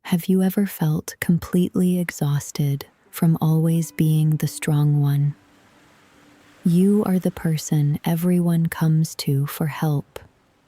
Have you ever felt completely exhausted from always being the strong one? You are the person everyone comes to for help.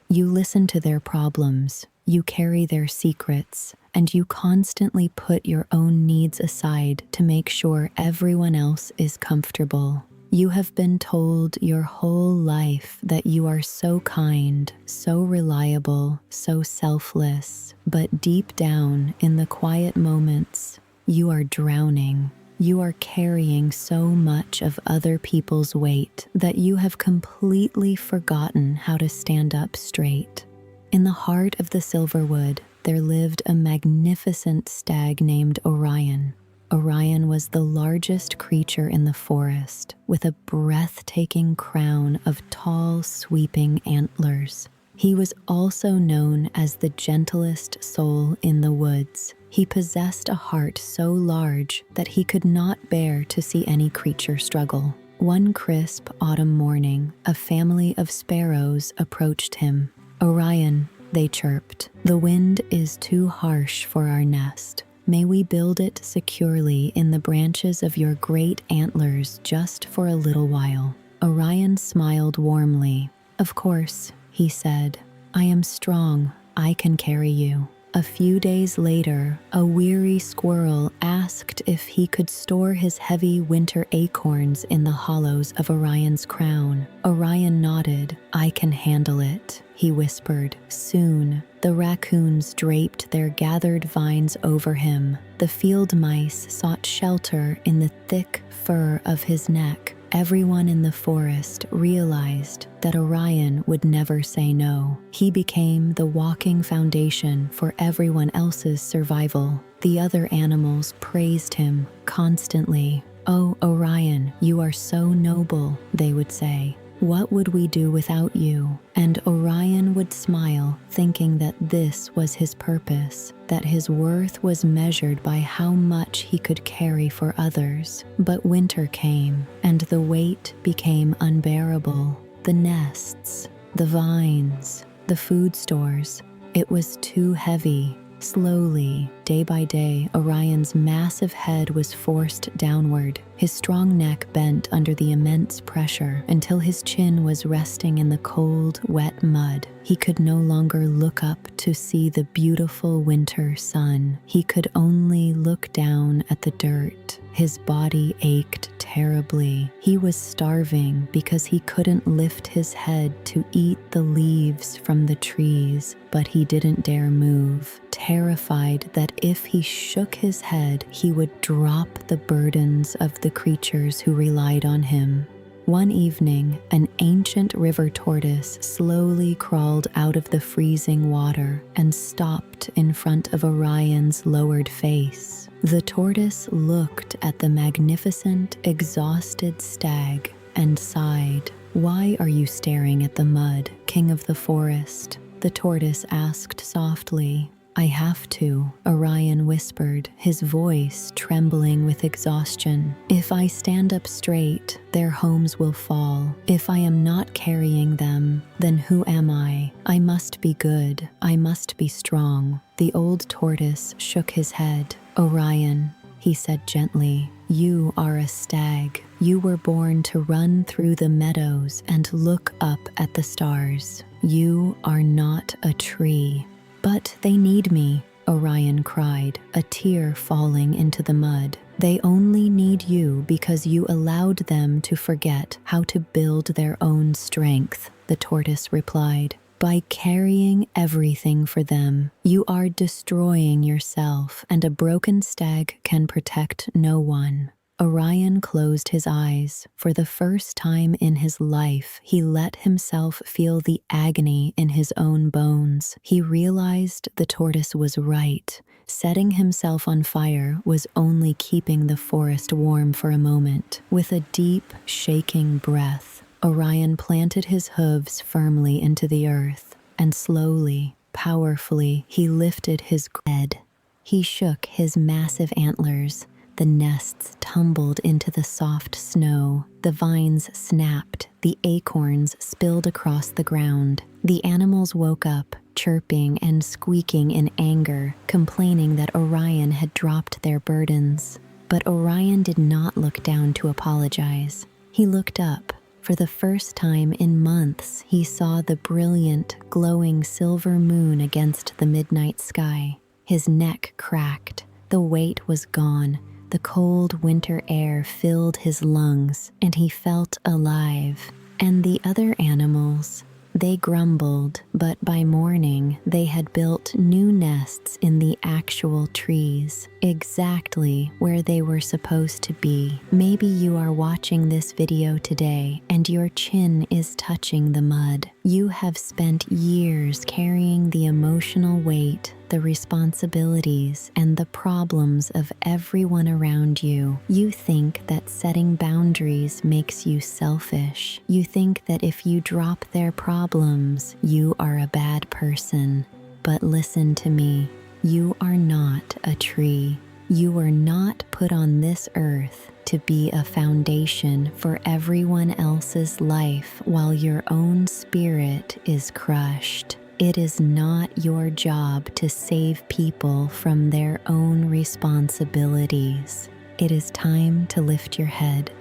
You listen to their problems, you carry their secrets, and you constantly put your own needs aside to make sure everyone else is comfortable. You have been told your whole life that you are so kind, so reliable, so selfless, but deep down in the quiet moments, you are drowning. You are carrying so much of other people's weight that you have completely forgotten how to stand up straight. In the heart of the Silverwood, there lived a magnificent stag named Orion. Orion was the largest creature in the forest, with a breathtaking crown of tall, sweeping antlers. He was also known as the gentlest soul in the woods. He possessed a heart so large that he could not bear to see any creature struggle. One crisp autumn morning, a family of sparrows approached him. "Orion," they chirped, "the wind is too harsh for our nest. May we build it securely in the branches of your great antlers just for a little while." Orion smiled warmly. "Of course," he said. "I am strong. I can carry you." A few days later, a weary squirrel asked if he could store his heavy winter acorns in the hollows of Orion's crown. Orion nodded. "I can handle it," he whispered. Soon, the raccoons draped their gathered vines over him. The field mice sought shelter in the thick fur of his neck. Everyone in the forest realized that Orion would never say no. He became the walking foundation for everyone else's survival. The other animals praised him constantly. "Oh, Orion, you are so noble," they would say. "What would we do without you?" And Orion would smile, thinking that this was his purpose, that his worth was measured by how much he could carry for others. But winter came, and the weight became unbearable. The nests, the vines, the food stores. It was too heavy. Slowly, day by day, Orion's massive head was forced downward. His strong neck bent under the immense pressure until his chin was resting in the cold, wet mud. He could no longer look up to see the beautiful winter sun. He could only look down at the dirt. His body ached terribly. He was starving because he couldn't lift his head to eat the leaves from the trees, but he didn't dare move, terrified that if he shook his head, he would drop the burdens of the creatures who relied on him. One evening, an ancient river tortoise slowly crawled out of the freezing water and stopped in front of Orion's lowered face. The tortoise looked at the magnificent, exhausted stag and sighed. "Why are you staring at the mud, king of the forest?" the tortoise asked softly. "I have to," Orion whispered, his voice trembling with exhaustion. "If I stand up straight, their homes will fall. If I am not carrying them, then who am I? I must be good. I must be strong." The old tortoise shook his head. "Orion," he said gently, "you are a stag. You were born to run through the meadows and look up at the stars. You are not a tree." "But they need me," Orion cried, a tear falling into the mud. "They only need you because you allowed them to forget how to build their own strength," the tortoise replied. "By carrying everything for them, you are destroying yourself, and a broken stag can protect no one." Orion closed his eyes. For the first time in his life, he let himself feel the agony in his own bones. He realized the tortoise was right. Setting himself on fire was only keeping the forest warm for a moment. With a deep, shaking breath, Orion planted his hooves firmly into the earth, and slowly, powerfully, he lifted his head. He shook his massive antlers. The nests tumbled into the soft snow. The vines snapped. The acorns spilled across the ground. The animals woke up, chirping and squeaking in anger, complaining that Orion had dropped their burdens. But Orion did not look down to apologize. He looked up. For the first time in months, he saw the brilliant, glowing silver moon against the midnight sky. His neck cracked. The weight was gone. The cold winter air filled his lungs, and he felt alive. And the other animals, they grumbled, but by morning they had built new nests in the actual trees, exactly where they were supposed to be. Maybe you are watching this video today and your chin is touching the mud. You have spent years carrying the emotional weight, the responsibilities, and the problems of everyone around you. You think that setting boundaries makes you selfish. You think that if you drop their problems, you are a bad person. But listen to me. You are not a tree. You were not put on this earth to be a foundation for everyone else's life while your own spirit is crushed. It is not your job to save people from their own responsibilities. It is time to lift your head.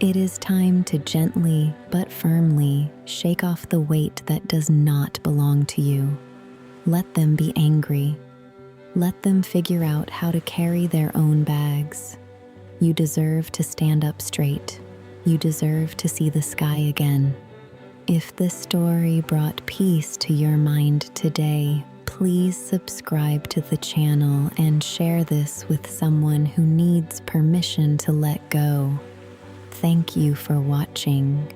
It is time to gently but firmly shake off the weight that does not belong to you. Let them be angry. Let them figure out how to carry their own bags. You deserve to stand up straight. You deserve to see the sky again. If this story brought peace to your mind today, please subscribe to the channel and share this with someone who needs permission to let go. Thank you for watching.